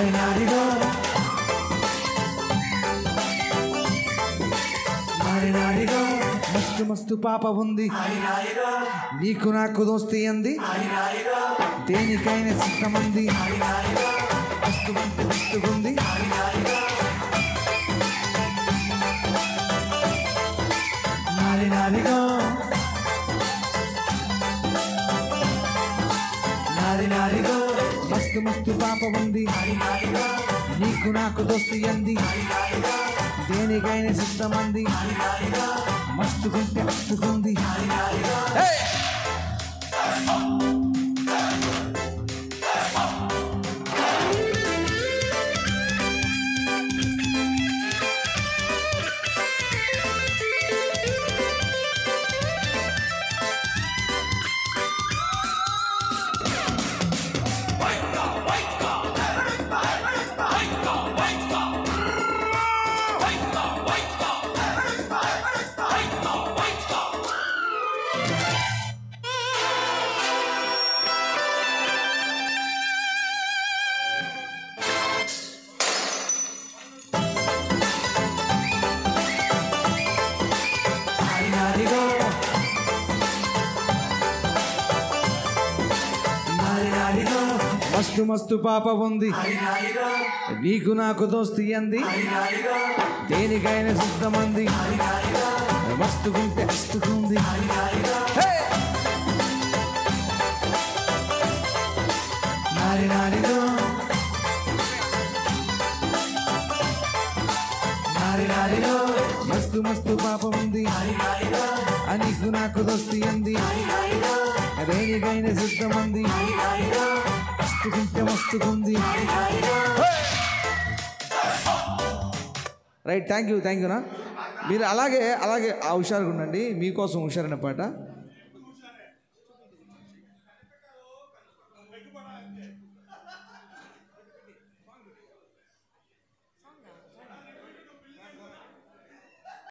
నారినారిలో నారినారిలో మస్తు మస్తు పాప ఉంది నీకు నాకు దోస్తి అంది దేనికైనా సిద్ధమంది మస్తు మంది మస్తుగుంది నారినారిలో నారినారిలో మస్తు మస్తు పాప ఉంది నీకు నాకు దోస్తి అంది దేనికైనా సిద్ధమంది మస్తుకుంటే మస్తుకుంది మస్తు మస్తు పాప ఉంది నీకు నాకు దోస్తి అంది దేనికైనా సిద్ధమంది మస్తుకుంటే మస్తుకుంది నారినారిలో నారినారిలో మస్తు మస్తు పాప ఉంది నీకు నాకు దోస్తి అంది దేనికైనా సిద్ధమంది మస్తుకుంటే మస్తుకుంది రైట్ థ్యాంక్ యూ నా మీరు అలాగే ఆ హుషారుగా ఉండండి మీకోసం హుషారైన పాట